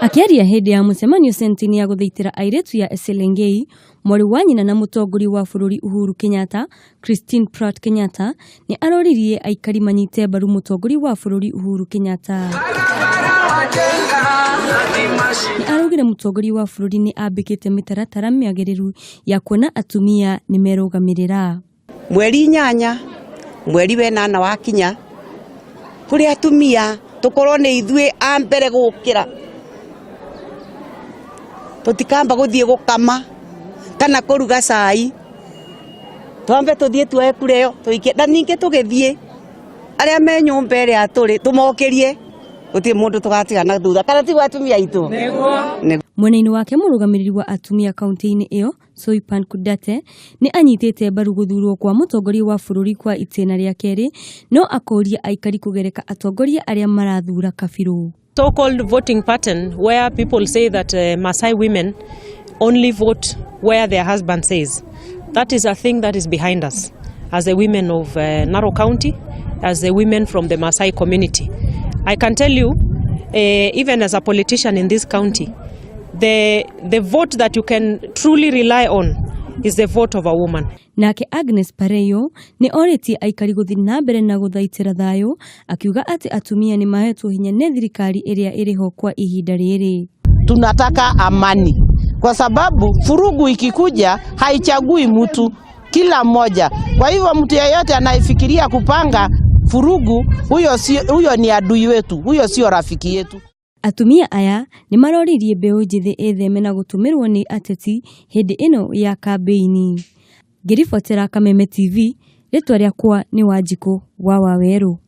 Akiaria hindi ya mucemanio sentini ya guthaitira airetu ya Eselengei, mwari wa nyina na mutongoria wa bururi Uhuru Kenyatta, Kenyatta, ni aroririe aikari manyite mbaru mutongoria wa bururi Uhuru Kenyatta. Ni araugire mutongoria wa bururi ni ambikite mitaratara miagiriru ya kuona atumia nimahota. Mweri 8 mweri wa 8 wakinya kuri atumia tukorwo ni ithue a mbere gukira tutikamba guthie gukama kana kuruga cai twambe tuthie tuoe kureo tuike na ninge tugithie aria me nyumba ria aturi tumokerie guti mundu tugatigana thutha kana ti atumia itu Mwena-ini wake murugamiriri wa atumia kaunti-ini iyo Soipan Kudate ni anyitite mbaru guthurwo kwa mutongoria wa bururi kwa itena ria keri no akoria aikari kugereka atongoria aria marathura kabiru. So-called voting pattern where people say that Maasai women only vote where their husband says. That is a thing that is behind us as the women of Narok County, as the women from the Maasai community. I can tell you, even as a politician in this county, the vote that you can truly rely on is the vote of a woman. Nake Agnes Pareyo ni oreti aikari guthi na mbere na guthaitira thayo akiuga ati atumia ni mahetwo hinya ne thirikari iria iriho kwa ihinda riri. Tunataka amani kwa sababu furugu ikikuja haichagui mtu, kila mmoja. Kwa hivyo mtu yeyote anayefikiria kupanga furugu, huyo ni adui wetu, huyo sio rafiki yetu. Atumia aya ni maroririe mbeu njithi etheme na gutumirwo ni ateti hindi ino ya kambeini. Ngiribotera Kameme TV, ritwa riakwa ni Wanjiku wa Waweru.